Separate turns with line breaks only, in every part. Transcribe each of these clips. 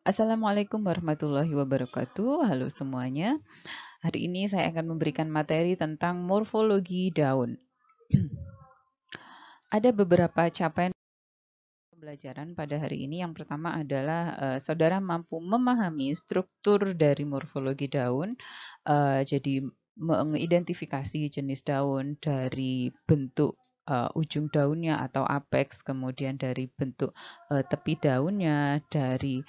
Assalamualaikum warahmatullahi wabarakatuh. Halo semuanya. Hari ini saya akan memberikan materi tentang morfologi daun. Ada beberapa capaian pembelajaran pada hari ini. Yang pertama adalah saudara mampu memahami struktur dari morfologi daun. Jadi mengidentifikasi jenis daun dari bentuk ujung daunnya atau apex, kemudian dari bentuk tepi daunnya, dari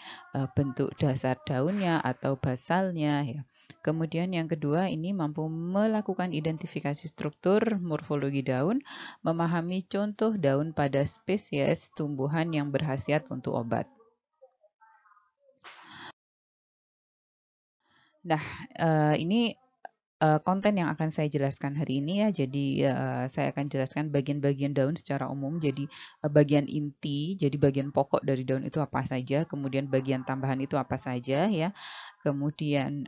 bentuk dasar daunnya atau basalnya ya. Kemudian yang kedua ini mampu melakukan identifikasi struktur morfologi daun, memahami contoh daun pada spesies tumbuhan yang berkhasiat untuk obat. Nah, ini konten yang akan saya jelaskan hari ini ya. Jadi saya akan jelaskan bagian-bagian daun secara umum. Jadi bagian inti, jadi bagian pokok dari daun itu apa saja, kemudian bagian tambahan itu apa saja ya. Kemudian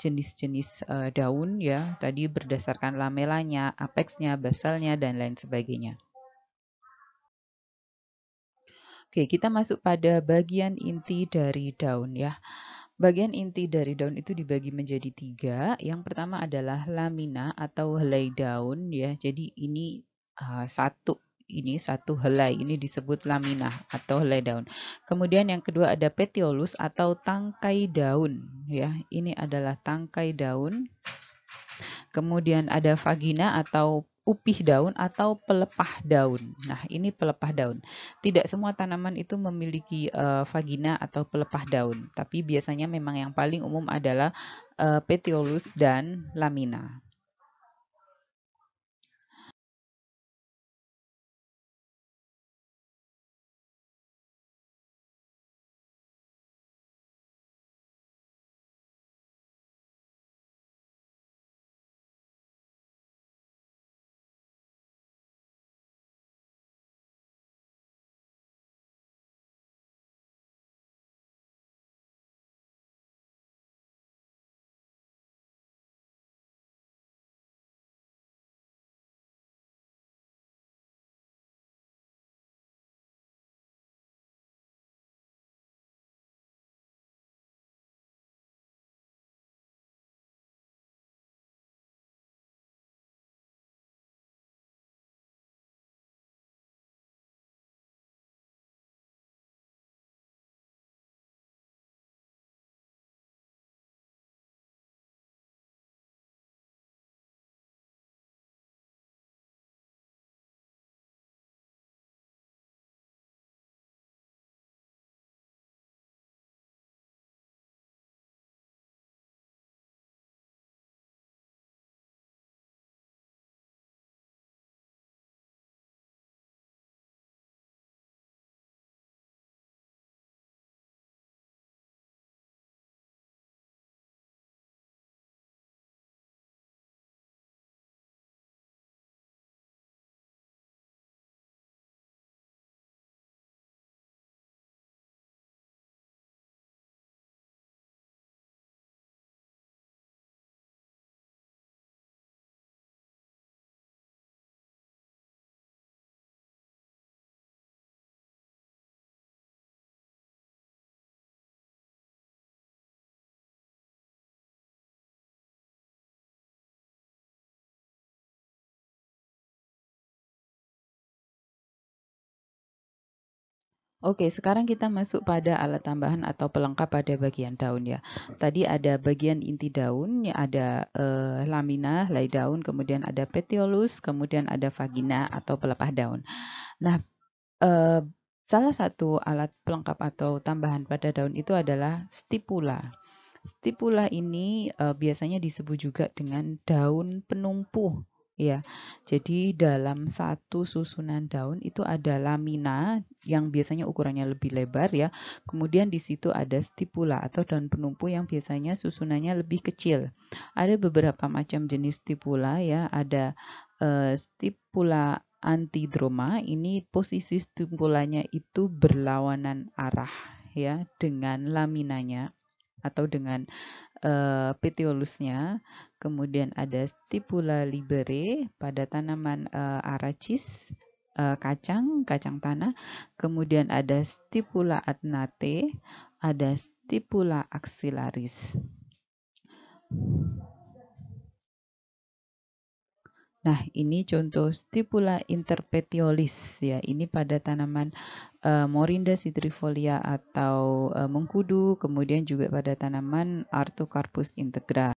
jenis-jenis daun ya, tadi berdasarkan lamelanya, apexnya, basalnya dan lain sebagainya. Oke, kita masuk pada bagian inti dari daun ya. Bagian inti dari daun itu dibagi menjadi tiga. Yang pertama adalah lamina atau helai daun ya. Jadi ini satu helai ini disebut lamina atau helai daun. Kemudian yang kedua ada petiolus atau tangkai daun ya. Ini adalah tangkai daun. Kemudian ada vagina atau upih daun atau pelepah daun. Nah, ini pelepah daun. Tidak semua tanaman itu memiliki vagina atau pelepah daun, tapi biasanya memang yang paling umum adalah petiolus dan lamina. Oke, sekarang kita masuk pada alat tambahan atau pelengkap pada bagian daun ya. Tadi ada bagian inti daun, ya ada lamina, helai daun, kemudian ada petiolus, kemudian ada vagina atau pelepah daun. Nah, eh, salah satu alat pelengkap atau tambahan pada daun itu adalah stipula. Stipula ini biasanya disebut juga dengan daun penumpu. Ya, jadi dalam satu susunan daun itu ada lamina yang biasanya ukurannya lebih lebar ya. Kemudian di situ ada stipula atau daun penumpu yang biasanya susunannya lebih kecil. Ada beberapa macam jenis stipula ya. Ada stipula antidroma. Ini posisi stipulanya itu berlawanan arah ya dengan laminanya atau dengan petiolusnya. Kemudian ada stipula libere pada tanaman aracis. kacang tanah, kemudian ada stipula adnate, ada stipula axillaris. Nah, ini contoh stipula interpetiolis ya. Ini pada tanaman Morinda citrifolia atau mengkudu, kemudian juga pada tanaman Artocarpus integra.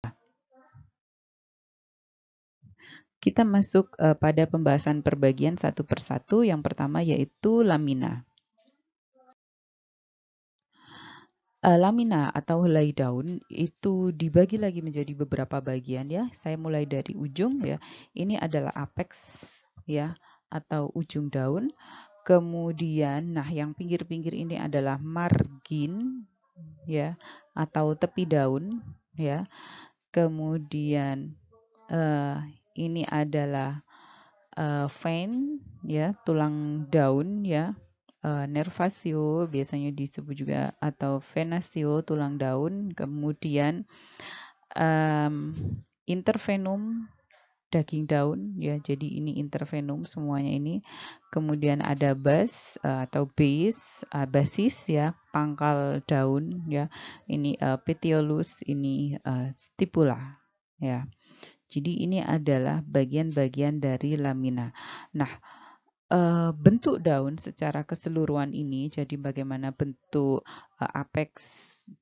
Kita masuk pada pembahasan perbagian satu persatu. Yang pertama yaitu lamina. Lamina atau helai daun itu dibagi lagi menjadi beberapa bagian ya. Saya mulai dari ujung ya. Ini adalah apex ya atau ujung daun. Kemudian nah yang pinggir-pinggir ini adalah margin ya atau tepi daun ya. Kemudian ini adalah vein ya, tulang daun ya. Nervatio biasanya disebut juga atau venatio tulang daun, kemudian intervenum daging daun ya, jadi ini intervenum semuanya ini. Kemudian ada bas atau base, basis ya, pangkal daun ya, ini petiolus, ini stipula ya. Jadi ini adalah bagian-bagian dari lamina. Nah, bentuk daun secara keseluruhan ini, jadi bagaimana bentuk apex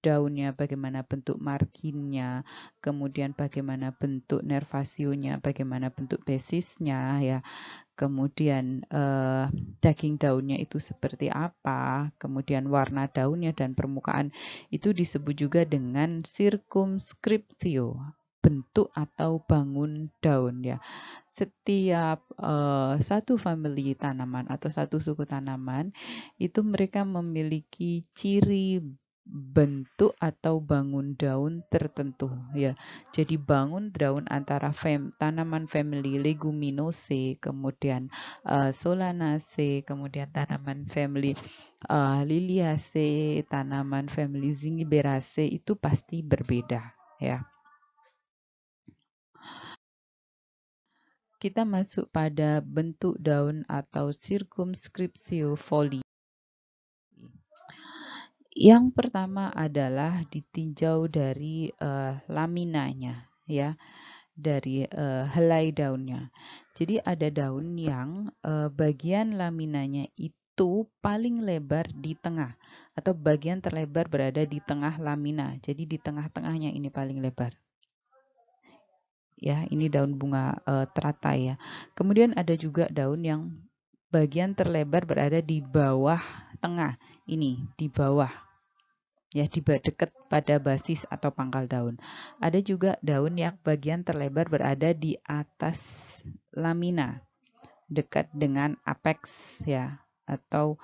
daunnya, bagaimana bentuk marginnya, kemudian bagaimana bentuk nervasionya, bagaimana bentuk basisnya ya, kemudian daging daunnya itu seperti apa, kemudian warna daunnya dan permukaan itu disebut juga dengan circumscriptio, bentuk atau bangun daun ya. Setiap satu family tanaman atau satu suku tanaman itu mereka memiliki ciri bentuk atau bangun daun tertentu ya. Jadi bangun daun antara tanaman family Leguminosae, kemudian Solanaceae, kemudian tanaman family Liliaceae, tanaman family Zingiberaceae itu pasti berbeda ya. Kita masuk pada bentuk daun atau circumscriptio folii. Yang pertama adalah ditinjau dari laminanya ya, dari helai daunnya. Jadi ada daun yang bagian laminanya itu paling lebar di tengah atau bagian terlebar berada di tengah lamina. Jadi di tengah-tengahnya ini paling lebar. Ya, ini daun bunga teratai ya. Kemudian ada juga daun yang bagian terlebar berada di bawah tengah. Ini di bawah. Ya, di dekat pada basis atau pangkal daun. Ada juga daun yang bagian terlebar berada di atas lamina, dekat dengan apex ya atau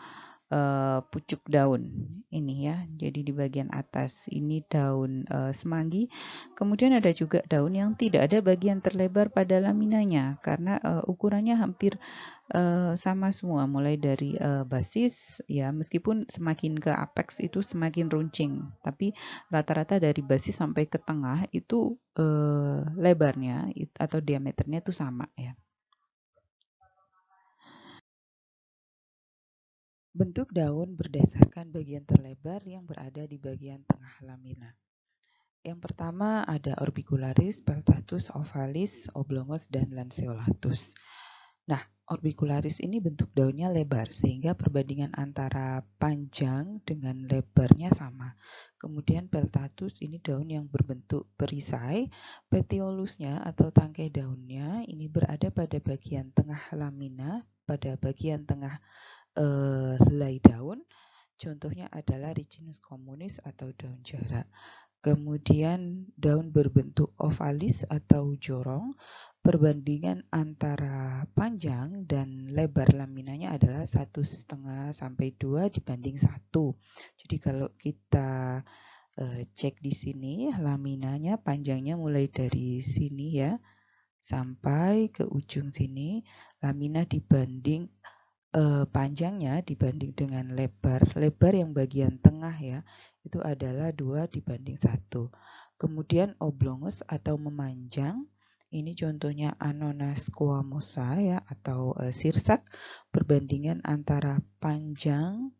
pucuk daun ini ya. Jadi di bagian atas ini daun semanggi. Kemudian ada juga daun yang tidak ada bagian terlebar pada laminanya karena ukurannya hampir sama semua, mulai dari basis ya, meskipun semakin ke apex itu semakin runcing, tapi rata-rata dari basis sampai ke tengah itu lebarnya atau diameternya itu sama ya. Bentuk daun berdasarkan bagian terlebar yang berada di bagian tengah lamina. Yang pertama ada orbicularis, peltatus, ovalis, oblongos, dan lanceolatus. Nah, orbicularis ini bentuk daunnya lebar sehingga perbandingan antara panjang dengan lebarnya sama. Kemudian peltatus ini daun yang berbentuk perisai, petiolusnya atau tangkai daunnya ini berada pada bagian tengah lamina, pada bagian tengah helai daun. Contohnya adalah Ricinus communis atau daun jarak. Kemudian daun berbentuk ovalis atau jorong. Perbandingan antara panjang dan lebar laminanya adalah 1,5 sampai 2 dibanding 1. Jadi kalau kita cek di sini, laminanya panjangnya mulai dari sini ya sampai ke ujung sini. Lamina dibanding panjangnya dibanding dengan lebar yang bagian tengah ya, itu adalah 2 dibanding 1. Kemudian oblongus atau memanjang, Ini contohnya Annona squamosa ya, atau sirsak. Perbandingan antara panjang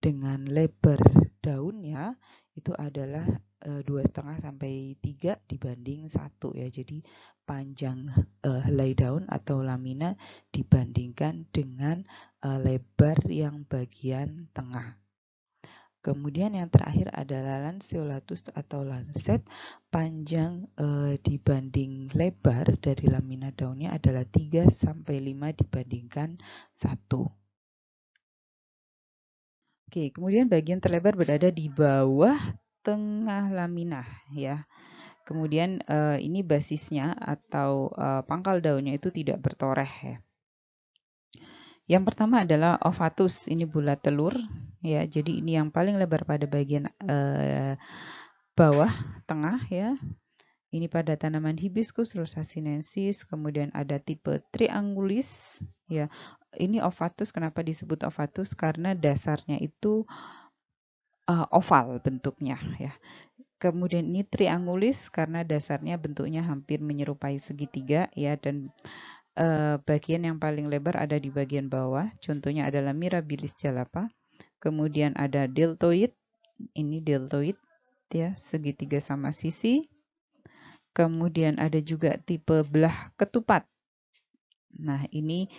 dengan lebar daunnya itu adalah 2,5 sampai 3 dibanding 1 ya. Jadi panjang helai daun atau lamina dibandingkan dengan lebar yang bagian tengah. Kemudian yang terakhir adalah lanceolatus atau lancet. Panjang dibanding lebar dari lamina daunnya adalah 3 sampai 5 dibandingkan 1. Oke, kemudian bagian terlebar berada di bawah tengah lamina ya. Kemudian ini basisnya atau pangkal daunnya itu tidak bertoreh ya. Yang pertama adalah ovatus, ini bulat telur ya. Jadi ini yang paling lebar pada bagian bawah tengah ya. Ini pada tanaman hibiscus rosasinensis, kemudian ada tipe triangulis ya. Ini ovatus, kenapa disebut ovatus? Karena dasarnya itu oval bentuknya ya. Kemudian ini triangulis karena dasarnya bentuknya hampir menyerupai segitiga ya, dan bagian yang paling lebar ada di bagian bawah. Contohnya adalah Mirabilis jalapa. Kemudian ada deltoid, ini deltoid ya, segitiga sama sisi. Kemudian ada juga tipe belah ketupat. Nah, ini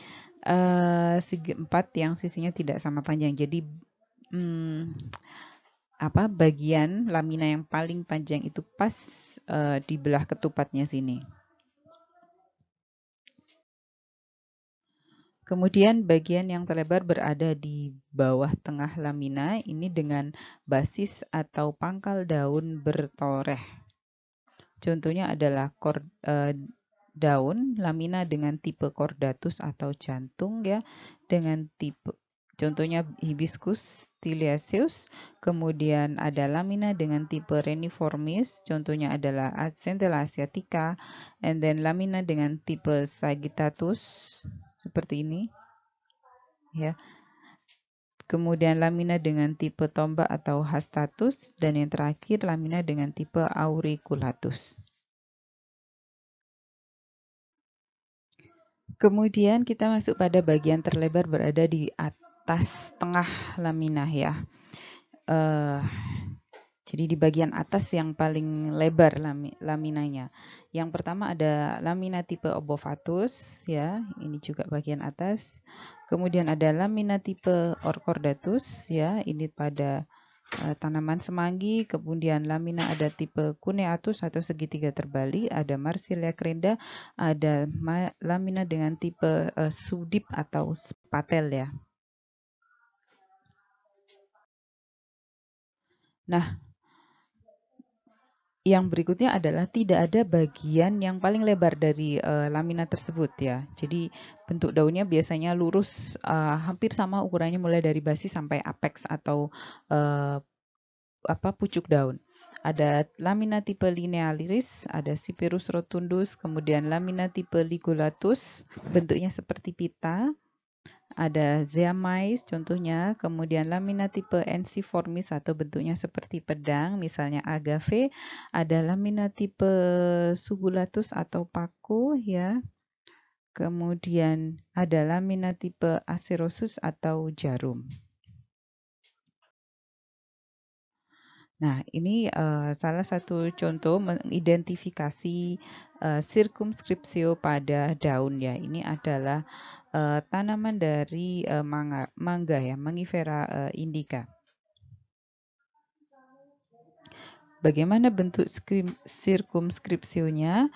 segi 4 yang sisinya tidak sama panjang. Jadi bagian lamina yang paling panjang itu pas di belah ketupatnya sini. Kemudian bagian yang terlebar berada di bawah tengah lamina, ini dengan basis atau pangkal daun bertoreh. Contohnya adalah daun lamina dengan tipe cordatus atau jantung ya, dengan tipe contohnya hibiscus tiliaceus. Kemudian ada lamina dengan tipe reniformis, contohnya adalah Centella asiatica, and then lamina dengan tipe sagittatus seperti ini ya. Kemudian lamina dengan tipe tombak atau hastatus, dan yang terakhir lamina dengan tipe auriculatus. Kemudian kita masuk pada bagian terlebar berada di atas tengah lamina ya. Jadi di bagian atas yang paling lebar laminanya. Yang pertama ada lamina tipe obovatus ya, ini juga bagian atas. Kemudian ada lamina tipe orchordatus ya, ini pada tanaman semanggi. Kemudian lamina ada tipe cuneatus atau segitiga terbalik, ada Marsilia crenda, ada lamina dengan tipe subdip atau spatel ya. Nah, yang berikutnya adalah tidak ada bagian yang paling lebar dari lamina tersebut ya. Jadi bentuk daunnya biasanya lurus, hampir sama ukurannya mulai dari basis sampai apex atau pucuk daun. Ada lamina tipe linealis, ada Cyperus rotundus, kemudian lamina tipe ligulatus, bentuknya seperti pita. Ada zeamais contohnya, kemudian lamina tipe ensiformis atau bentuknya seperti pedang, misalnya agave. Ada lamina tipe subulatus atau paku ya. Kemudian ada lamina tipe acerosus atau jarum. Nah, ini salah satu contoh mengidentifikasi circumscriptio pada daun ya. Ini adalah tanaman dari mangga ya, Mangifera indica. Bagaimana bentuk sirkumskripsionya?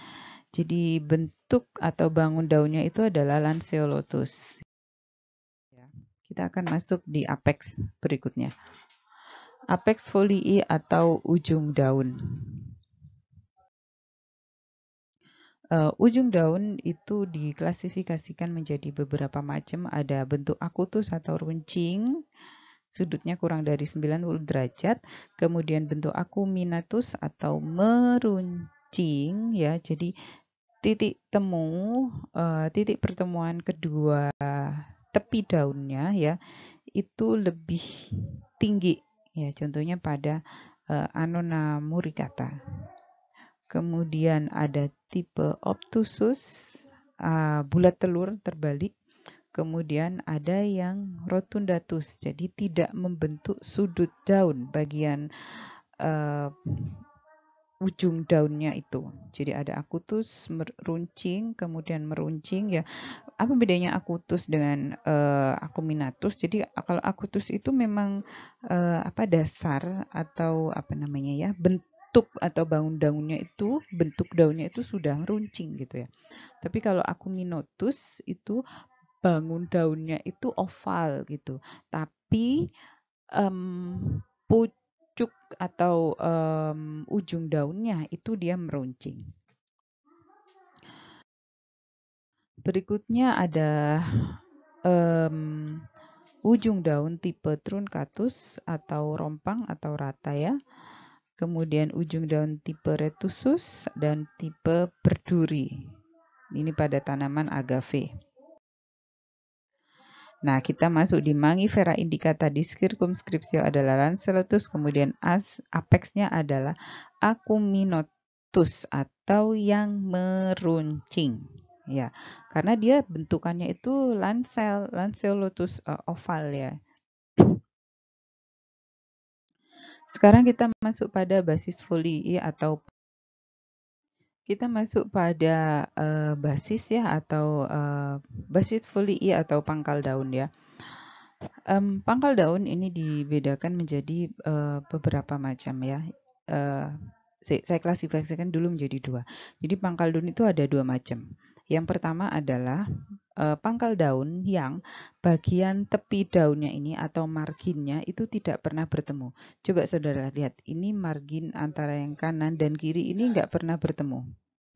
Jadi bentuk atau bangun daunnya itu adalah lanceolotus. Kita akan masuk di apex berikutnya. Apex folii atau ujung daun. Ujung daun itu diklasifikasikan menjadi beberapa macam. Ada bentuk akutus atau runcing, sudutnya kurang dari 90 derajat. Kemudian bentuk acuminatus atau meruncing ya. Jadi titik pertemuan kedua tepi daunnya ya itu lebih tinggi ya. Contohnya pada Annona muricata. Kemudian ada tipe obtusus, bulat telur terbalik. Kemudian ada yang rotundatus, jadi tidak membentuk sudut daun bagian ujung daunnya itu. Jadi ada akutus, runcing, kemudian meruncing ya. Apa bedanya akutus dengan acuminatus? Jadi kalau akutus itu memang dasar atau apa namanya ya, bentuk atau bangun daunnya itu, bentuk daunnya itu sudah runcing gitu ya. Tapi kalau acuminatus itu bangun daunnya itu oval gitu. Tapi pucuk atau ujung daunnya itu dia meruncing. Berikutnya ada ujung daun tipe truncatus atau rompang atau rata ya. Kemudian ujung daun tipe retusus dan tipe berduri. Ini pada tanaman agave. Nah, kita masuk di Mangifera indica tadi, circumscriptio adalah Lancelotus, kemudian apexnya adalah Acuminatus atau yang meruncing. Ya, karena dia bentukannya itu Lancelotus oval ya. Sekarang kita masuk pada basis folii atau kita masuk pada basis ya atau basis folii atau pangkal daun ya. Pangkal daun ini dibedakan menjadi beberapa macam ya. Saya klasifikasikan dulu menjadi dua. Jadi pangkal daun itu ada dua macam. Yang pertama adalah pangkal daun yang bagian tepi daunnya ini atau marginnya itu tidak pernah bertemu. Coba saudara lihat, ini margin antara yang kanan dan kiri ini nggak pernah bertemu.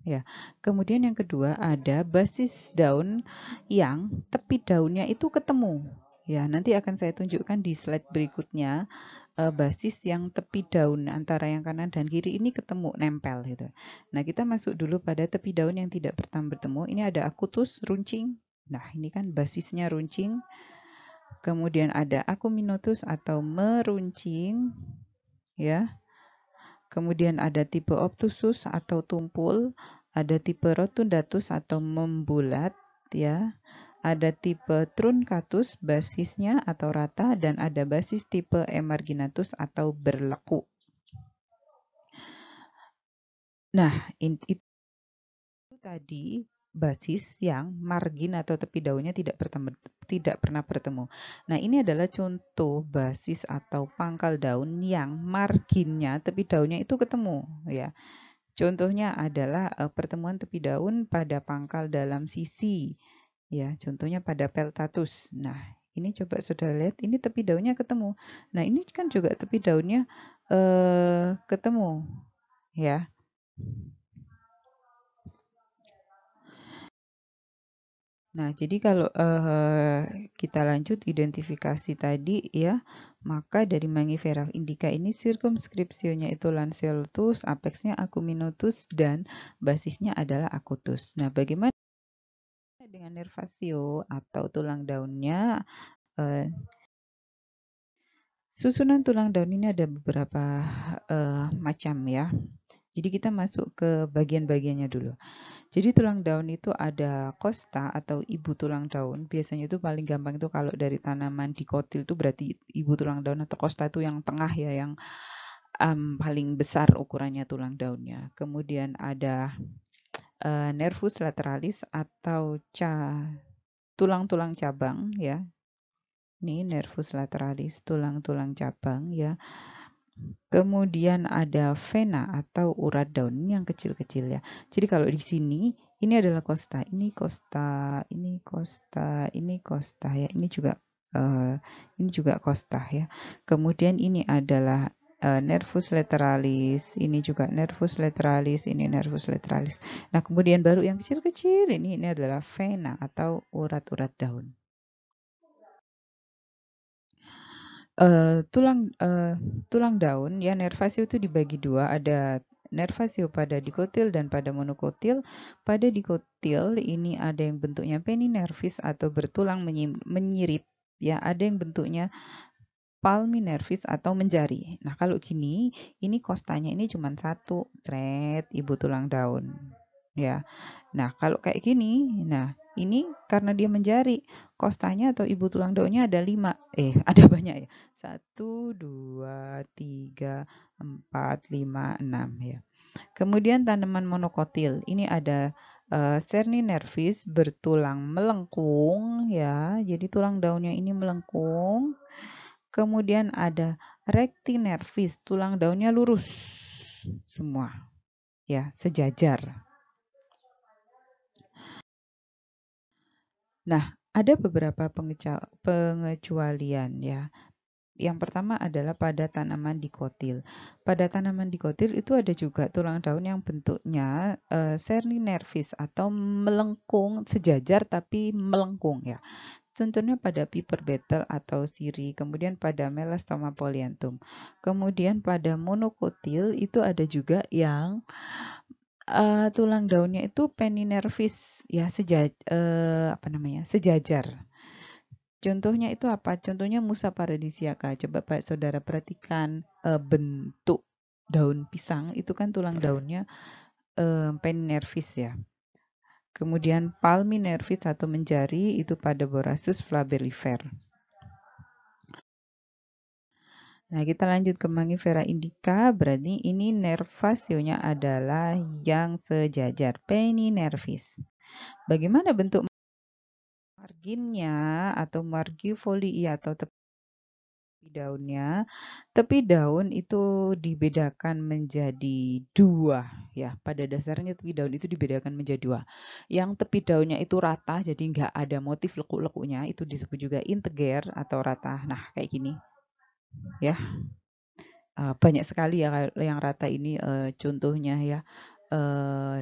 Ya. Kemudian yang kedua ada basis daun yang tepi daunnya itu ketemu. Ya, nanti akan saya tunjukkan di slide berikutnya basis yang tepi daun antara yang kanan dan kiri ini ketemu, nempel gitu. Nah, kita masuk dulu pada tepi daun yang tidak bertemu. Ini ada akutus, runcing. Nah, ini kan basisnya runcing. Kemudian ada acuminatus atau meruncing, ya. Kemudian ada tipe obtusus atau tumpul, ada tipe rotundatus atau membulat, ya. Ada tipe truncatus basisnya atau rata dan ada basis tipe emarginatus atau berleku. Nah, itu tadi basis yang margin atau tepi daunnya tidak pernah bertemu. Nah, ini adalah contoh basis atau pangkal daun yang marginnya tepi daunnya itu ketemu, ya. Contohnya adalah pertemuan tepi daun pada pangkal dalam sisi. Ya, contohnya pada peltatus. Nah, ini coba saudara lihat, ini tepi daunnya ketemu. Nah, ini kan juga tepi daunnya ketemu, ya. Nah, jadi kalau kita lanjut identifikasi tadi ya, maka dari Mangifera indica ini circumscriptionnya itu Lanceoltus, apexnya Acuminatus, dan basisnya adalah Acutus. Nah, bagaimana dengan nervasio atau tulang daunnya? Susunan tulang daun ini ada beberapa macam ya. Jadi kita masuk ke bagian-bagiannya dulu. Jadi tulang daun itu ada kosta atau ibu tulang daun. Biasanya itu paling gampang itu kalau dari tanaman dikotil itu berarti ibu tulang daun atau kosta itu yang tengah ya, yang paling besar ukurannya tulang daunnya. Kemudian ada nervus lateralis atau tulang-tulang cabang ya. Ini nervus lateralis, tulang-tulang cabang ya. Kemudian ada vena atau urat daun, ini yang kecil-kecil ya. Jadi kalau di sini ini adalah costa, ini costa, ini costa, ini costa ya. Ini juga costa ya. Kemudian ini adalah nervus lateralis, ini juga nervus lateralis, ini nervus lateralis. Nah, kemudian baru yang kecil-kecil ini adalah vena atau urat-urat daun. Tulang daun ya, nervasio itu dibagi dua, ada nervasio pada dikotil dan pada monokotil. Pada dikotil ini ada yang bentuknya peninervis atau bertulang menyirip ya, ada yang bentuknya palminervis atau menjari. Nah, kalau gini, ini kostanya ini cuma satu, cret, ibu tulang daun. Ya. Nah, kalau kayak gini, nah ini karena dia menjari, kostanya atau ibu tulang daunnya ada 5. Ada banyak ya. 1, 2, 3, 4, 5, 6 ya. Kemudian tanaman monokotil. Ini ada Cerninervis bertulang melengkung ya. Jadi tulang daunnya ini melengkung. Kemudian ada Rectinervis, tulang daunnya lurus semua ya, sejajar. Nah, ada beberapa pengecualian ya. Yang pertama adalah pada tanaman dikotil. Pada tanaman dikotil itu ada juga tulang daun yang bentuknya Cerninervis atau melengkung, sejajar tapi melengkung ya. Contohnya pada Piper beetle atau siri, kemudian pada Melastoma polyanthum. Kemudian pada monokotil itu ada juga yang tulang daunnya itu Penninervis ya, sejajar. Contohnya itu apa? Contohnya Musa paradisiaca. Coba Pak Saudara perhatikan bentuk daun pisang itu kan tulang daunnya Penninervis ya. Kemudian palminervis atau menjari itu pada Borasius flabellifer. Nah, kita lanjut ke Mangifera indica, berarti ini nervasionya adalah yang sejajar, Penninervis. Bagaimana bentuk marginnya atau margifolii atau tepi daunnya? Tepi daun itu dibedakan menjadi 2 ya. Pada dasarnya tepi daun itu dibedakan menjadi 2. Yang tepi daunnya itu rata, jadi nggak ada motif lekuk-lekuknya, itu disebut juga integer atau rata. Nah, kayak gini ya. Banyak sekali ya yang rata ini, contohnya ya,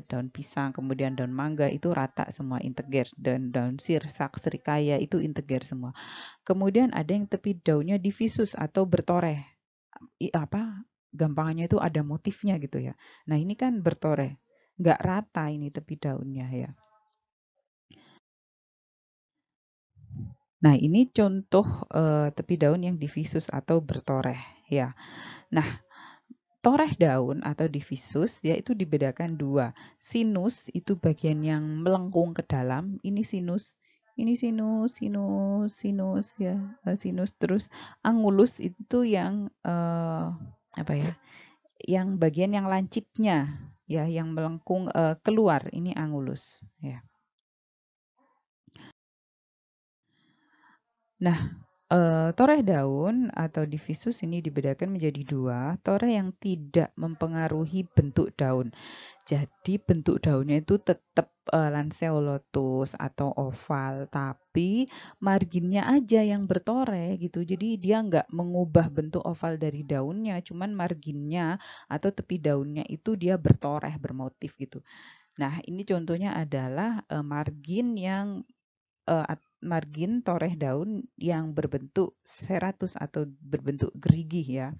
daun pisang, kemudian daun mangga itu rata semua integer, dan daun sirsak, serikaya itu integer semua. Kemudian ada yang tepi daunnya divisus atau bertoreh. Gampangannya itu ada motifnya gitu ya. Nah, ini kan bertoreh, nggak rata ini tepi daunnya ya. Nah, ini contoh tepi daun yang divisus atau bertoreh ya. Nah, toreh daun atau divisus yaitu dibedakan 2. Sinus itu bagian yang melengkung ke dalam, ini sinus. Ini sinus, sinus, sinus ya, sinus. Terus angulus itu yang apa ya? Yang bagian yang lancipnya ya, yang melengkung keluar, ini angulus ya. Nah, toreh daun atau divisus ini dibedakan menjadi 2. Toreh yang tidak mempengaruhi bentuk daun. Jadi bentuk daunnya itu tetap lanceolotus atau oval, tapi marginnya aja yang bertoreh gitu. Jadi dia nggak mengubah bentuk oval dari daunnya, cuman marginnya atau tepi daunnya itu dia bertoreh, bermotif gitu. Nah, ini contohnya adalah margin toreh daun yang berbentuk seratus atau berbentuk gerigi ya.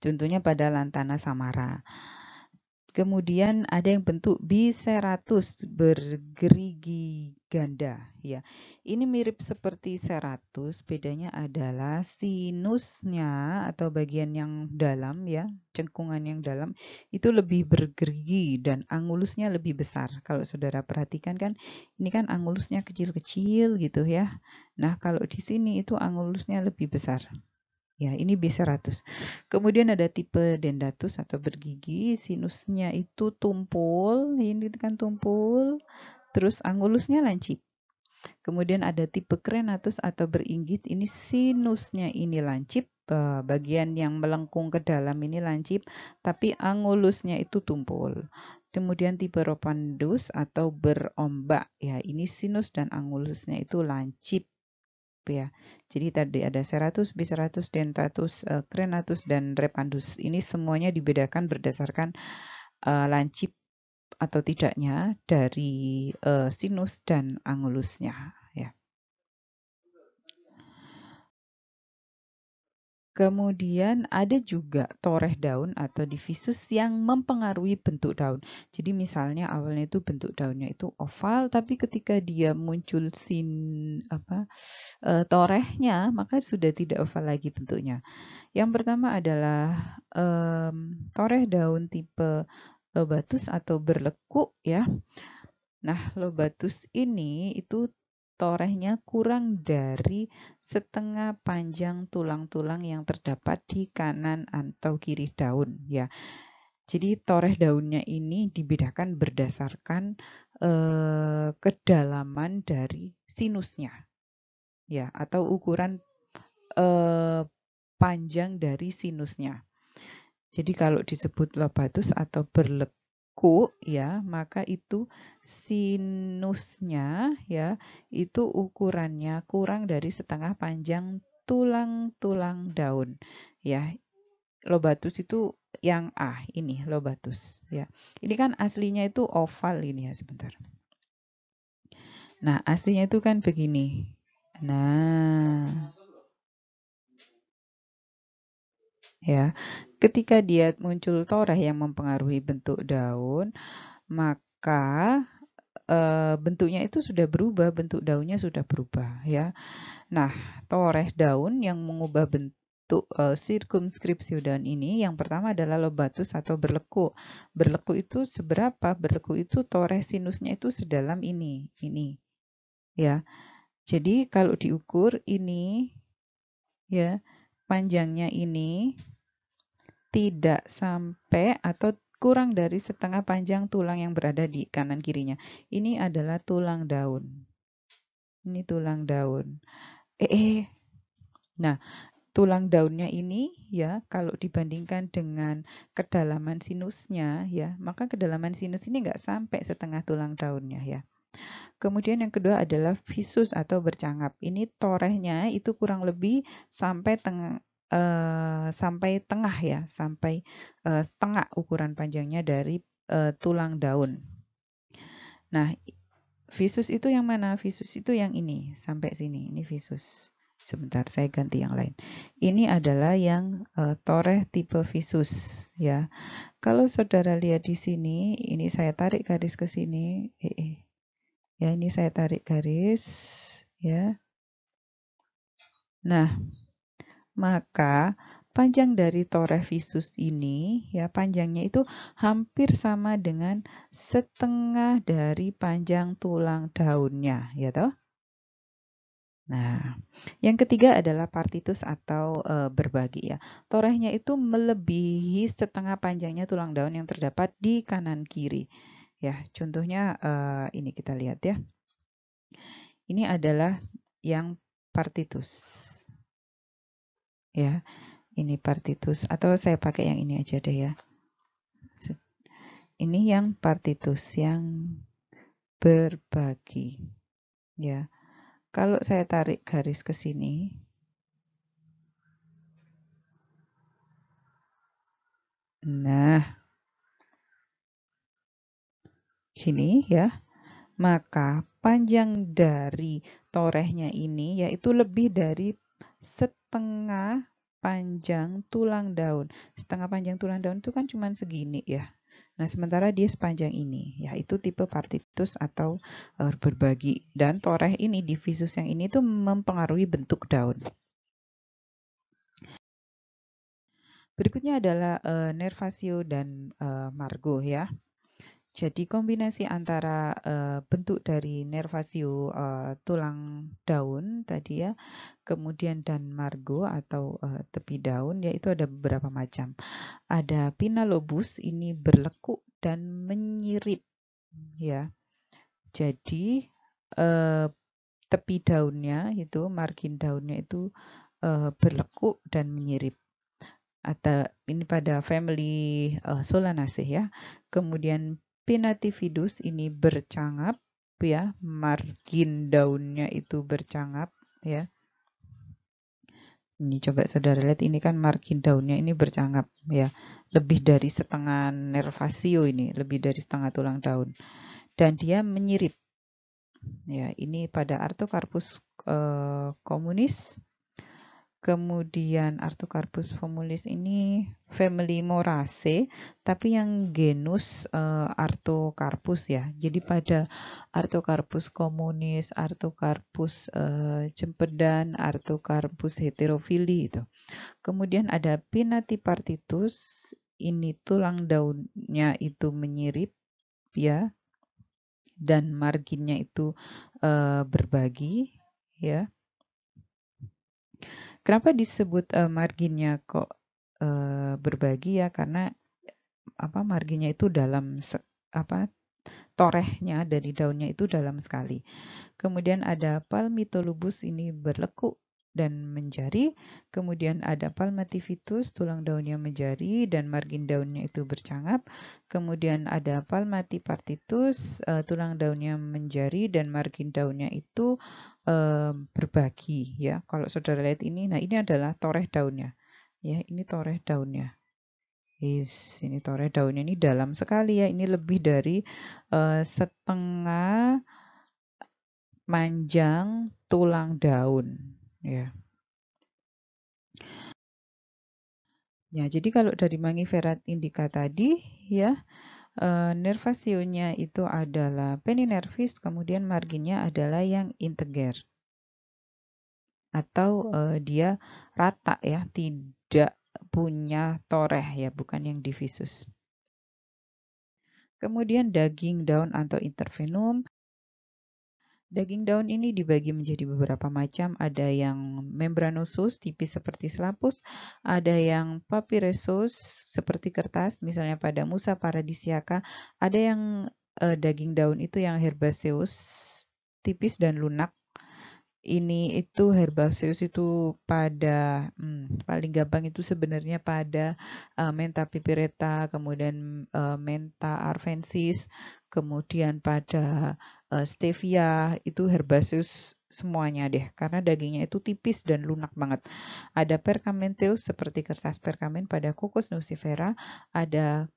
Contohnya pada Lantana samara. Kemudian ada yang bentuk biseratus bergerigi ganda ya. Ini mirip seperti seratus, bedanya adalah sinusnya atau bagian yang dalam ya, cengkungan yang dalam itu lebih bergerigi dan angulusnya lebih besar. Kalau Saudara perhatikan kan ini kan angulusnya kecil-kecil gitu ya. Nah, kalau di sini itu angulusnya lebih besar. Ya, ini B100. Kemudian ada tipe dentatus atau bergigi, sinusnya itu tumpul, ini kan tumpul, terus angulusnya lancip. Kemudian ada tipe crenatus atau beringgit, ini sinusnya ini lancip, bagian yang melengkung ke dalam ini lancip, tapi angulusnya itu tumpul. Kemudian tipe ropandus atau berombak, ya ini sinus dan angulusnya itu lancip. Ya. Jadi tadi ada seratus, biseratus, dentatus, crenatus, dan repandus. Ini semuanya dibedakan berdasarkan lancip atau tidaknya dari sinus dan angulusnya. Ya. Kemudian ada juga toreh daun atau divisus yang mempengaruhi bentuk daun. Jadi misalnya awalnya itu bentuk daunnya itu oval, tapi ketika dia muncul torehnya, maka sudah tidak oval lagi bentuknya. Yang pertama adalah toreh daun tipe lobatus atau berlekuk ya. Nah, lobatus ini itu torehnya kurang dari setengah panjang tulang-tulang yang terdapat di kanan atau kiri daun ya. Jadi toreh daunnya ini dibedakan berdasarkan kedalaman dari sinusnya ya, atau ukuran panjang dari sinusnya. Jadi kalau disebut lobatus atau berlekuk ya, maka itu sinusnya ya, itu ukurannya kurang dari setengah panjang tulang-tulang daun ya. Lobatus itu yang A, ini lobatus ya. Ini kan aslinya itu oval ini ya, sebentar. Nah, aslinya itu kan begini. Nah, ya. Ketika dia muncul toreh yang mempengaruhi bentuk daun, maka bentuknya itu sudah berubah, bentuk daunnya sudah berubah ya. Nah, toreh daun yang mengubah bentuk sirkumskripsi daun ini yang pertama adalah lobatus atau berlekuk. Berlekuk itu seberapa? Berlekuk itu toreh sinusnya itu sedalam ini ya. Jadi kalau diukur ini ya, panjangnya ini tidak sampai atau kurang dari setengah panjang tulang yang berada di kanan kirinya. Ini adalah tulang daun. Ini tulang daun. Nah, tulang daunnya ini ya, kalau dibandingkan dengan kedalaman sinusnya ya, maka kedalaman sinus ini nggak sampai setengah tulang daunnya ya. Kemudian yang kedua adalah visus atau bercangap. Ini torehnya itu kurang lebih sampai tengah ya, sampai setengah ukuran panjangnya dari tulang daun. Nah, visus itu yang mana? Visus itu yang ini, sampai sini. Ini visus. Sebentar, saya ganti yang lain. Ini adalah yang toreh tipe visus ya. Kalau saudara lihat di sini, ini saya tarik garis ke sini. Ya, ini saya tarik garis ya. Nah, maka panjang dari toreh visus ini ya, panjangnya itu hampir sama dengan setengah dari panjang tulang daunnya ya toh. Nah, yang ketiga adalah partitus atau berbagi ya. Torehnya itu melebihi setengah panjangnya tulang daun yang terdapat di kanan kiri. Ya, contohnya ini kita lihat ya. Ini adalah yang partitus. Ya, ini partitus atau saya pakai yang ini aja deh ya. Ini yang partitus yang berbagi. Ya. Kalau saya tarik garis ke sini, nah, gini ya, maka panjang dari torehnya ini yaitu lebih dari setengah panjang tulang daun. Setengah panjang tulang daun itu kan cuma segini ya. Nah, sementara dia sepanjang ini, yaitu tipe partitus atau berbagi. Dan toreh ini, divisus yang ini tuh mempengaruhi bentuk daun. Berikutnya adalah nervasio dan margo ya. Jadi kombinasi antara bentuk dari nervasio tulang daun tadi ya, kemudian dan margo atau tepi daun, yaitu ada beberapa macam. Ada pinna-lobus, ini berlekuk dan menyirip ya. Jadi tepi daunnya itu, margin daunnya itu berlekuk dan menyirip. Atau ini pada family Solanaceae ya. Kemudian Pinnatifidus ini bercangap ya, margin daunnya itu bercangap ya. Ini coba saudara lihat, ini kan margin daunnya ini bercangap ya. Lebih dari setengah nervasio ini, lebih dari setengah tulang daun. Dan dia menyirip. Ya, ini pada Artocarpus communis Kemudian Artocarpus fomilis ini family Moraceae, tapi yang genus Artocarpus ya. Jadi pada Artocarpus communis, Artocarpus cempedan, Artocarpus heterophyli itu. Kemudian ada Pinatipartitus, ini tulang daunnya itu menyirip ya, dan marginnya itu berbagi ya. Kenapa disebut marginnya kok berbagi ya? Karena marginnya itu dalam torehnya dari daunnya itu dalam sekali. Kemudian ada Palmitolubus, ini berlekuk dan menjari. Kemudian ada Palmativitus, tulang daunnya menjari dan margin daunnya itu bercangap. Kemudian ada Palmatipartitus, tulang daunnya menjari dan margin daunnya itu berbagi ya. Kalau saudara lihat ini, nah ini adalah toreh daunnya. Ya, ini toreh daunnya. Ini toreh daunnya ini dalam sekali ya. Ini lebih dari setengah manjang tulang daun ya. Ya, jadi kalau dari Mangifera indica tadi ya, nervasionya itu adalah peninervis, kemudian marginnya adalah yang integer atau dia rata ya, tidak punya toreh ya, bukan yang divisus. Kemudian daging daun atau intervenum. Daging daun ini dibagi menjadi beberapa macam, ada yang membranosus, tipis seperti selapus, ada yang papyresus, seperti kertas, misalnya pada Musa paradisiaca, ada yang daging daun itu yang herbaceous, tipis dan lunak. Ini itu herbaceous itu pada paling gampang itu sebenarnya pada Mentha pipireta, kemudian Mentha arvensis, kemudian pada stevia itu herbaceous semuanya deh, karena dagingnya itu tipis dan lunak banget. Ada Percamentheus seperti kertas perkamen pada Cocos nucifera, ada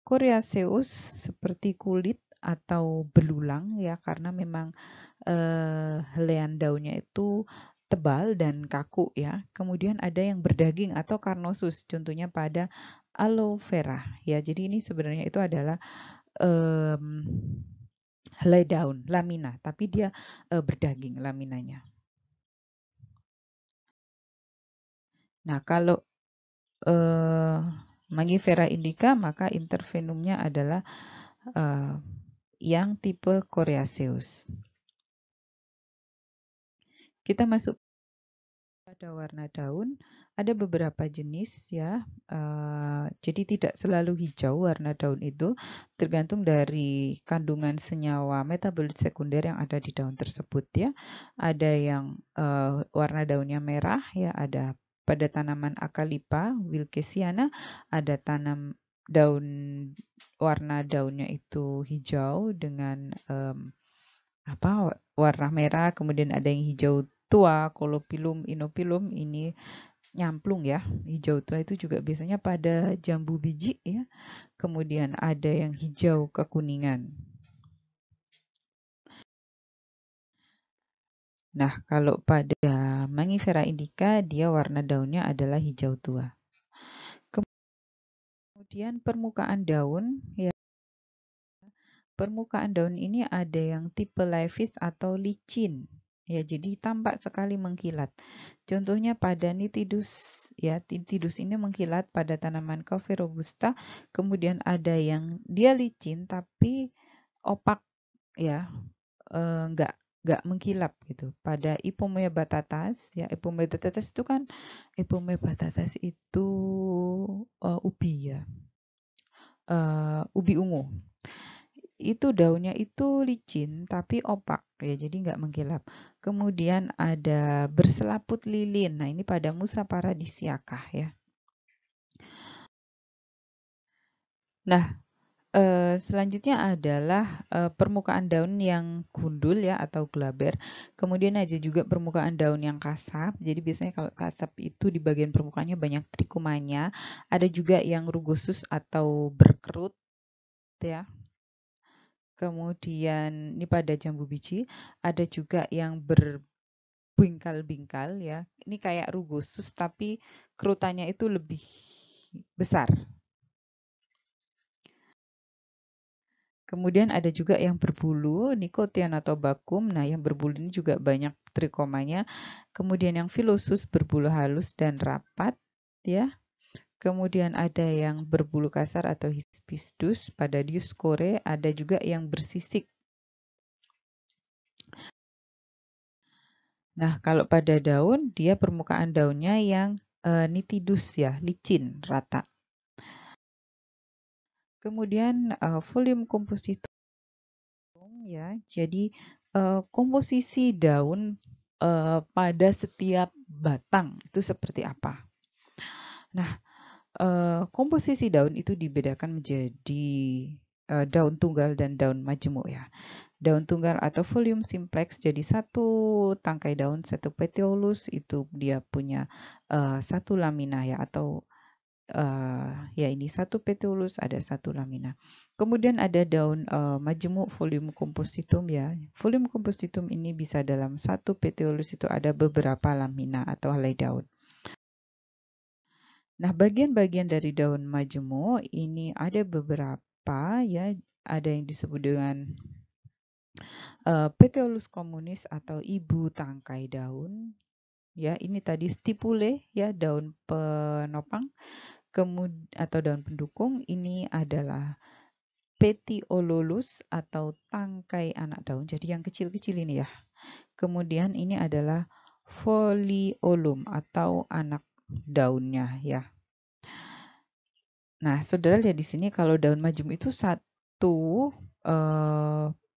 Coriaceus seperti kulit atau belulang ya, karena memang helaian daunnya itu tebal dan kaku ya. Kemudian ada yang berdaging atau carnosus, contohnya pada aloe vera ya. Jadi ini sebenarnya itu adalah helai daun, lamina, tapi dia berdaging laminanya. Nah, kalau Mangifera indica, maka intervenumnya adalah yang tipe Coriaceus. Kita masuk pada warna daun, ada beberapa jenis ya. Jadi tidak selalu hijau warna daun itu, tergantung dari kandungan senyawa metabolit sekunder yang ada di daun tersebut ya. Ada yang warna daunnya merah ya, ada pada tanaman Acalipa wilkesiana, ada daun warna daunnya itu hijau dengan warna merah, kemudian ada yang hijau tua, Colopilum inopilum, ini nyamplung ya. Hijau tua itu juga biasanya pada jambu biji ya. Kemudian ada yang hijau kekuningan. Nah, kalau pada Mangifera indica, dia warna daunnya adalah hijau tua. Kemudian permukaan daun ya. Permukaan daun ini ada yang tipe leaves atau licin. Ya, jadi tampak sekali mengkilat. Contohnya pada nitidus, ya, nitidus ini mengkilat pada tanaman Coffea robusta. Kemudian ada yang dia licin tapi opak, ya, nggak mengkilap gitu. Pada Ipomea batatas, ya, Ipomea batatas itu kan, Ipomea batatas itu ubi ya, ubi ungu. Itu daunnya itu licin tapi opak ya, jadi nggak mengkilap. Kemudian ada berselaput lilin. Nah, ini pada Musa paradisiaca ya. Nah, selanjutnya adalah permukaan daun yang gundul ya atau glaber. Kemudian ada juga permukaan daun yang kasar. Jadi biasanya kalau kasar itu di bagian permukaannya banyak trikomanya. Ada juga yang rugosus atau berkerut ya. Kemudian ini pada jambu biji, ada juga yang bingkal-bingkal ya. Ini kayak rugosus tapi kerutannya itu lebih besar. Kemudian ada juga yang berbulu, Nicotian atau Bakum. Nah, yang berbulu ini juga banyak trikomanya. Kemudian yang Phyllosus berbulu halus dan rapat, ya. Kemudian ada yang berbulu kasar atau Hibiscus pada Dioscure, ada juga yang bersisik. Nah, kalau pada daun, dia permukaan daunnya yang nitidus ya, licin, rata. Kemudian folium compositum ya. Jadi komposisi daun pada setiap batang itu seperti apa? Nah, komposisi daun itu dibedakan menjadi daun tunggal dan daun majemuk ya. Daun tunggal atau folium simplex jadi satu tangkai daun, satu petiolus itu dia punya satu lamina ya atau ya ini satu petiolus ada satu lamina. Kemudian ada daun majemuk folium compositum ya. Folium compositum ini bisa dalam satu petiolus itu ada beberapa lamina atau helai daun. Nah, bagian-bagian dari daun majemuk ini ada beberapa ya, ada yang disebut dengan Petiolus communis atau ibu tangkai daun. Ya, ini tadi stipule ya, daun penopang atau daun pendukung. Ini adalah Petiololus atau tangkai anak daun. Jadi yang kecil-kecil ini ya. Kemudian ini adalah foliolum atau anak daunnya ya. Nah, saudara lihat di sini kalau daun majemuk itu satu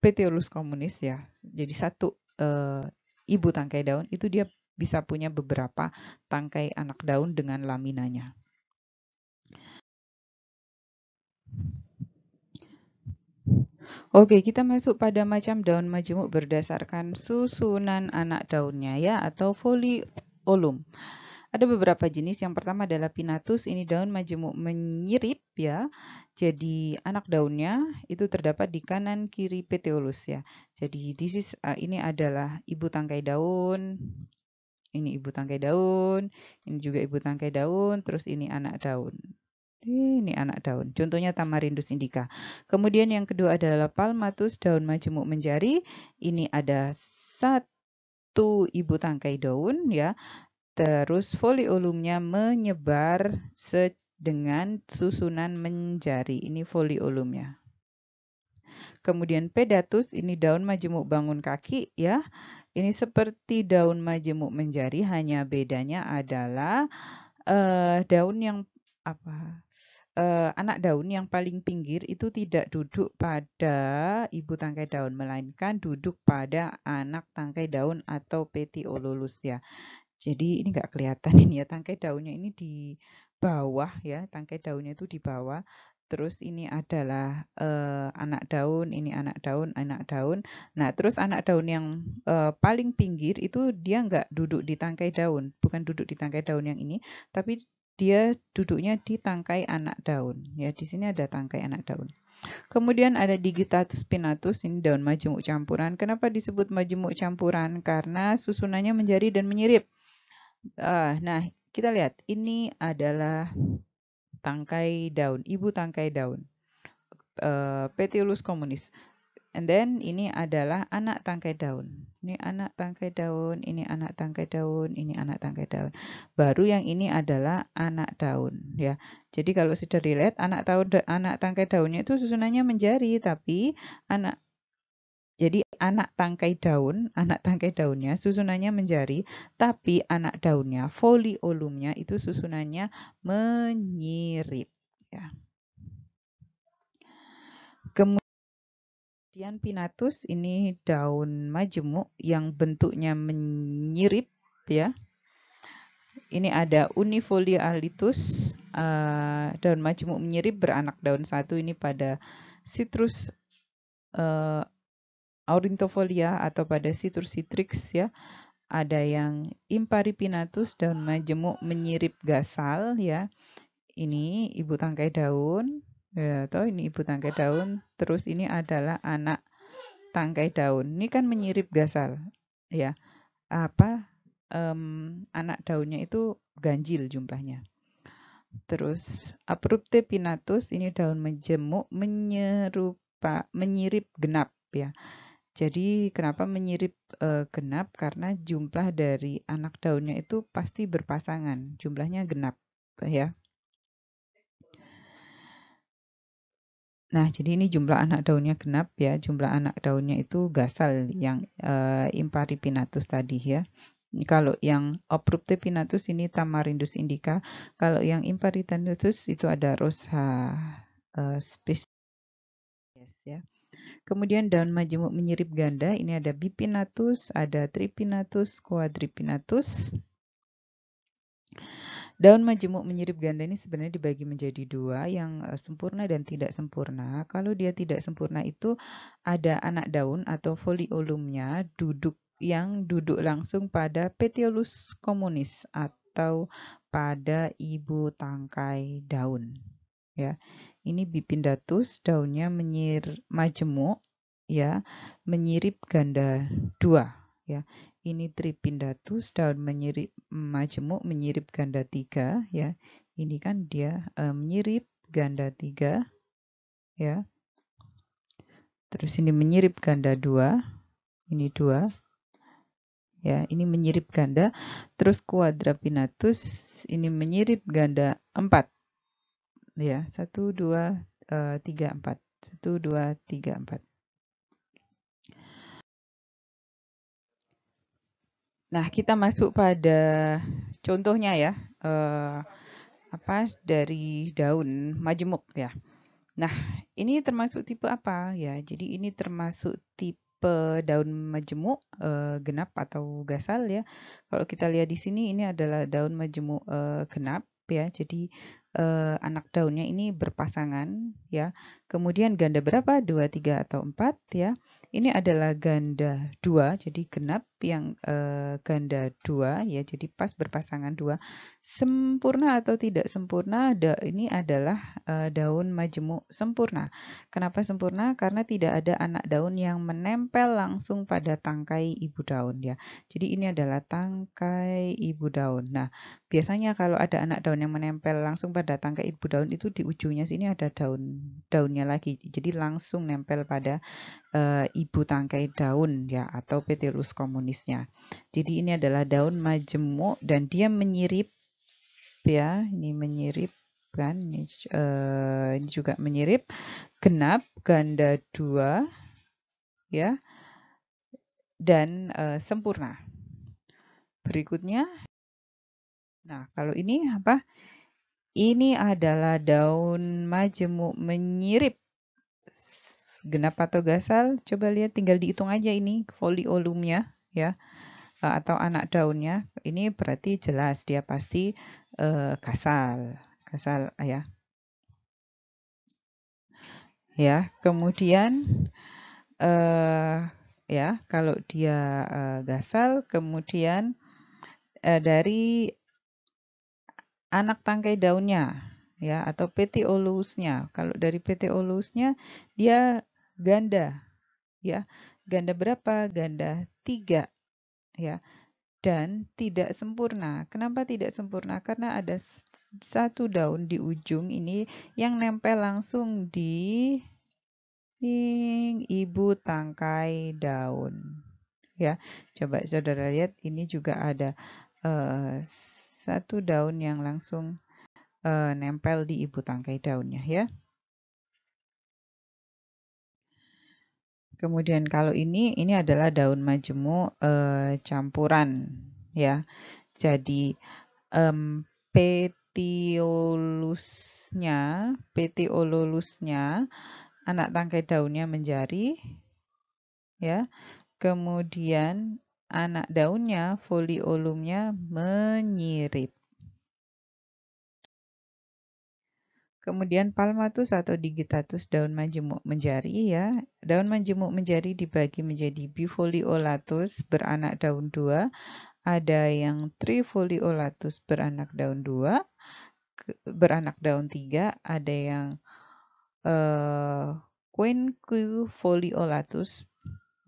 Petiolus communis ya. Jadi satu ibu tangkai daun itu dia bisa punya beberapa tangkai anak daun dengan laminanya. Oke, kita masuk pada macam daun majemuk berdasarkan susunan anak daunnya ya atau foliolum. Ada beberapa jenis. Yang pertama adalah Pinnatus. Ini daun majemuk menyirip ya. Jadi anak daunnya itu terdapat di kanan kiri petiolus ya. Jadi ini adalah ibu tangkai daun. Ini ibu tangkai daun. Ini juga ibu tangkai daun. Terus ini anak daun. Ini anak daun. Contohnya Tamarindus indica. Kemudian yang kedua adalah Palmatus, daun majemuk menjari. Ini ada satu ibu tangkai daun ya. Terus foliolumnya menyebar dengan susunan menjari. Ini foliolumnya. Kemudian Pedatus, ini daun majemuk bangun kaki ya. Ini seperti daun majemuk menjari, hanya bedanya adalah daun yang anak daun yang paling pinggir itu tidak duduk pada ibu tangkai daun, melainkan duduk pada anak tangkai daun atau petiololus ya. Jadi ini nggak kelihatan ini ya, tangkai daunnya ini di bawah ya, tangkai daunnya itu di bawah. Terus ini adalah anak daun, ini anak daun, anak daun. Nah, terus anak daun yang paling pinggir itu dia nggak duduk di tangkai daun, bukan duduk di tangkai daun yang ini, tapi dia duduknya di tangkai anak daun. Ya, di sini ada tangkai anak daun. Kemudian ada Digitatus pinnatus, ini daun majemuk campuran. Kenapa disebut majemuk campuran? Karena susunannya menjari dan menyirip. Nah, kita lihat ini adalah tangkai daun, ibu tangkai daun, Petiolus communis. And then ini adalah anak tangkai daun. Ini anak tangkai daun, ini anak tangkai daun, ini anak tangkai daun. Baru yang ini adalah anak daun ya. Jadi kalau sudah dilihat anak tangkai daunnya itu susunannya menjari, tapi anak tangkai daunnya susunannya menjari, tapi anak daunnya, foliolumnya itu susunannya menyirip ya. Kemudian Pinnatus, ini daun majemuk yang bentuknya menyirip ya. Ini ada Unifolia alitus, daun majemuk menyirip beranak daun satu, ini pada Citrus aurintofolia atau pada Citrus citrix ya. Ada yang Imparipinnatus, daun majemuk menyirip gasal ya. Ini ibu tangkai daun ya, atau ini ibu tangkai daun. Terus ini adalah anak tangkai daun. Ini kan menyirip gasal ya. anak daunnya itu ganjil jumlahnya. Terus abrupte pinnatus ini daun majemuk menyirip genap ya. Jadi kenapa menyirip genap? Karena jumlah dari anak daunnya itu pasti berpasangan, jumlahnya genap ya. Nah, jadi ini jumlah anak daunnya genap ya, jumlah anak daunnya itu gasal yang impari pinnatus tadi ya. Kalau yang abrupte pinnatus ini Tamarindus indica, kalau yang impari pinnatus itu ada Rosa spesies ya. Kemudian daun majemuk menyirip ganda, ini ada bipinnatus, ada tripinnatus, quadripinnatus. Daun majemuk menyirip ganda ini sebenarnya dibagi menjadi dua, yang sempurna dan tidak sempurna. Kalau dia tidak sempurna itu ada anak daun atau foliolumnya yang duduk langsung pada petiolus communis atau pada ibu tangkai daun. Ya, ini bipinnatus, daunnya majemuk, ya, menyirip ganda dua. Ya, ini tripinnatus, daun majemuk menyirip ganda 3 ya. Ini kan dia menyirip ganda 3 ya. Terus ini menyirip ganda 2. Ini 2 ya, ini menyirip ganda. Terus quadripinnatus ini menyirip ganda 4 ya. 1 2 3 4. 1 2 3 4. Nah, kita masuk pada contohnya ya. Dari daun majemuk ya. Nah, ini termasuk tipe apa ya? Jadi ini termasuk tipe daun majemuk genap atau gasal ya. Kalau kita lihat di sini ini adalah daun majemuk genap ya. Jadi anak daunnya ini berpasangan ya. Kemudian ganda berapa? 2, 3 atau 4 ya. Ini adalah ganda 2, jadi genap yang ganda 2 ya. Jadi pas berpasangan 2. Sempurna atau tidak sempurna, ini adalah daun majemuk sempurna. Kenapa sempurna? Karena tidak ada anak daun yang menempel langsung pada tangkai ibu daun ya. Jadi ini adalah tangkai ibu daun. Nah, biasanya kalau ada anak daun yang menempel langsung pada tangkai ibu daun itu di ujungnya sini ada daunnya lagi. Jadi langsung nempel pada ibu tangkai daun ya atau Petiolus communisnya. Jadi ini adalah daun majemuk dan dia menyirip ya, ini menyirip kan, ini juga menyirip genap ganda 2 ya dan sempurna. Berikutnya, nah kalau ini apa? Ini adalah daun majemuk menyirip genap atau gasal. Coba lihat, tinggal dihitung aja ini foliolumnya ya atau anak daunnya. Ini berarti jelas dia pasti gasal ya. Ya, kemudian ya kalau dia gasal, kemudian dari anak tangkai daunnya ya atau petiolusnya. Kalau dari petiolusnya dia ganda ya. Ganda berapa? Ganda 3 ya. Dan tidak sempurna. Kenapa tidak sempurna? Karena ada satu daun di ujung ini yang nempel langsung di ibu tangkai daun. Ya, coba saudara lihat ini juga ada satu daun yang langsung nempel di ibu tangkai daunnya ya. Kemudian kalau ini adalah daun majemuk campuran ya. Jadi petiolusnya anak tangkai daunnya menjari ya. Kemudian anak daunnya foliolumnya menyirip. Kemudian palmatus atau digitatus daun majemuk menjari ya. Daun majemuk menjari dibagi menjadi bifoliolatus beranak daun 2, ada yang trifoliolatus beranak daun 2, beranak daun 3, ada yang quinquefoliolatus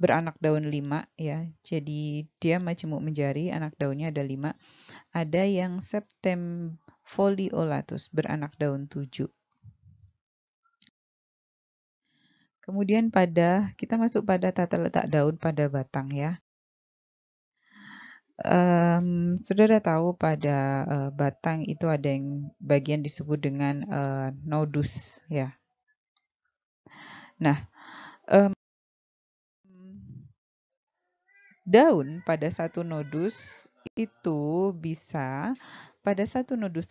beranak daun 5 ya. Jadi dia majemuk menjari, anak daunnya ada 5. Ada yang septemfoliolatus, beranak daun 7. Kemudian kita masuk pada tata letak daun pada batang ya. Saudara tahu pada batang itu ada yang bagian disebut dengan nodus ya. Nah, em, daun pada satu nodus itu bisa pada satu nodus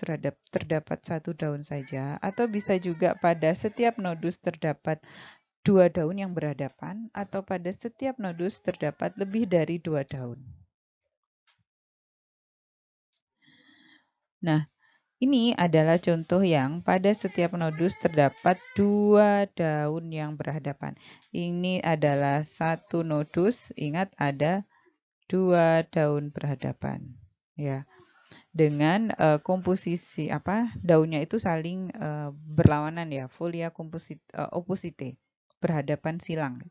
terdapat satu daun saja, atau bisa juga pada setiap nodus terdapat 2 daun yang berhadapan, atau pada setiap nodus terdapat lebih dari 2 daun. Nah, ini adalah contoh yang pada setiap nodus terdapat 2 daun yang berhadapan. Ini adalah satu nodus, ingat ada 2 daun berhadapan. Ya, dengan komposisi daunnya itu saling berlawanan ya, folia opposite, berhadapan silang.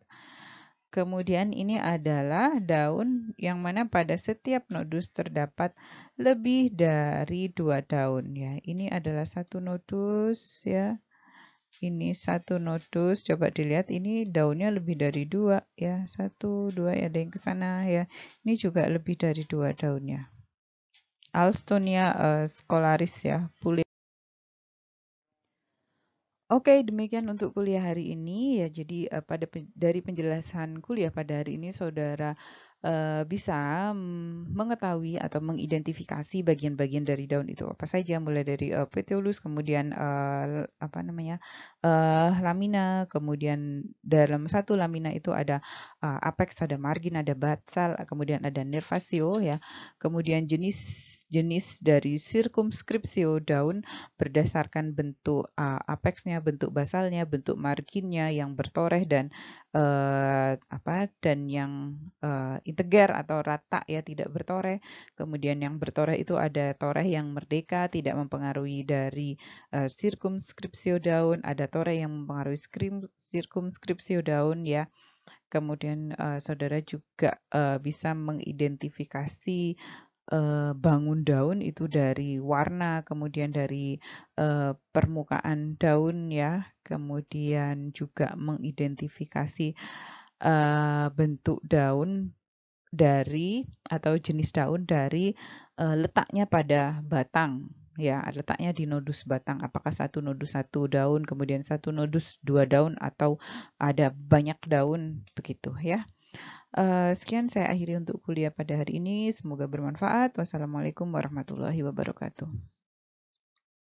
Kemudian ini adalah daun yang mana pada setiap nodus terdapat lebih dari 2 daun ya. Ini adalah satu nodus ya. Ini satu nodus, coba dilihat ini daunnya lebih dari 2 ya. 1, 2, ada yang ke sana ya. Ini juga lebih dari 2 daunnya. Alstonia scolaris ya, pulih. Oke, demikian untuk kuliah hari ini ya. Jadi dari penjelasan kuliah pada hari ini, saudara bisa mengetahui atau mengidentifikasi bagian-bagian dari daun itu apa saja, mulai dari petiolus, kemudian lamina, kemudian dalam satu lamina itu ada apex, ada margin, ada basal, kemudian ada nervasio ya. Kemudian jenis dari circumscriptio daun berdasarkan bentuk apexnya, bentuk basalnya, bentuk marginnya yang bertoreh dan yang integer atau rata ya, tidak bertoreh. Kemudian yang bertoreh itu ada toreh yang merdeka, tidak mempengaruhi dari circumscriptio daun, ada toreh yang mempengaruhi circumscriptio daun ya. Kemudian saudara juga bisa mengidentifikasi bangun daun itu dari warna, kemudian dari permukaan daun ya, kemudian juga mengidentifikasi bentuk daun dari atau jenis daun dari letaknya pada batang ya, letaknya di nodus batang, apakah satu nodus satu daun, kemudian satu nodus 2 daun, atau ada banyak daun begitu ya. Sekian saya akhiri untuk kuliah pada hari ini. Semoga bermanfaat. Wassalamualaikum warahmatullahi wabarakatuh.